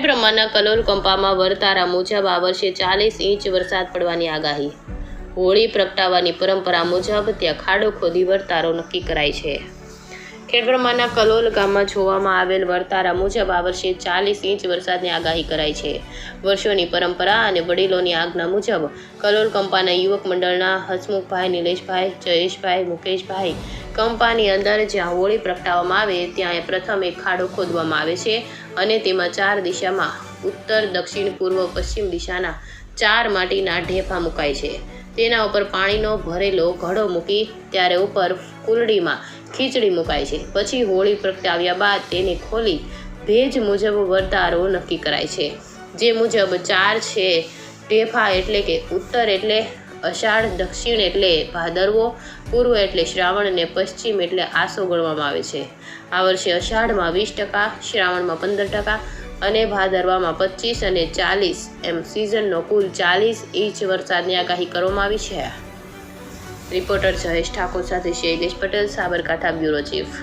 ખેડ બ્રહ્માંડના કલોલ કંપામાં વર્તારા મુજબ આ વર્ષે 40 ઇંચ વરસાદ પડવાની આગાહી. હોળી પ્રગટાવવાની પરંપરા મુજબ ત્યાં ખાડો ખોદી વર્તારો નક્કી કરાય છે. ખેડ બ્રહ્માંડના કલોલ ગામમાં જોવામાં આવેલ વર્તારા મુજબ આ વર્ષે 40 ઇંચ વરસાદની આગાહી કરાઈ છે. વર્ષોની પરંપરા અને વડીલોની આજ્ઞા મુજબ કલોલ કંપાના યુવક મંડળના હસમુખભાઈ, નિલેશભાઈ, જયેશભાઈ, મુકેશભાઈ કંપાની અંદર જ્યાં હોળી પ્રગટાવવામાં આવે ત્યાં પ્રથમ એક ખાડો ખોદવામાં આવે છે અને તેમાં 4 દિશામાં ઉત્તર, દક્ષિણ, પૂર્વ, પશ્ચિમ દિશાના 4 માટીના ઢેફા મુકાય છે. તેના ઉપર પાણીનો ભરેલો ઘડો મૂકી ત્યારે ઉપર કુલડીમાં ખીચડી મુકાય છે. પછી હોળી પ્રગટાવ્યા બાદ તેને ખોલી ભેજ મુજબ વર્તારો નક્કી કરાય છે. જે મુજબ 4 છે ઢેફા એટલે કે ઉત્તર એટલે અષાઢ, દક્ષિણ એટલે ભાદરવો, પૂર્વ એટલે શ્રાવણ અને પશ્ચિમ એટલે આસો ગણવામાં આવે છે. આ વર્ષે અષાઢમાં 20%, શ્રાવણમાં 15% અને ભાદરવામાં 25 અને 40 એમ સિઝનનો કુલ 40 ઇંચ વરસાદની આગાહી કરવામાં આવી છે. રિપોર્ટર જયેશ ઠાકોર સાથે શૈલેષ પટેલ, સાબરકાંઠા બ્યુરો ચીફ.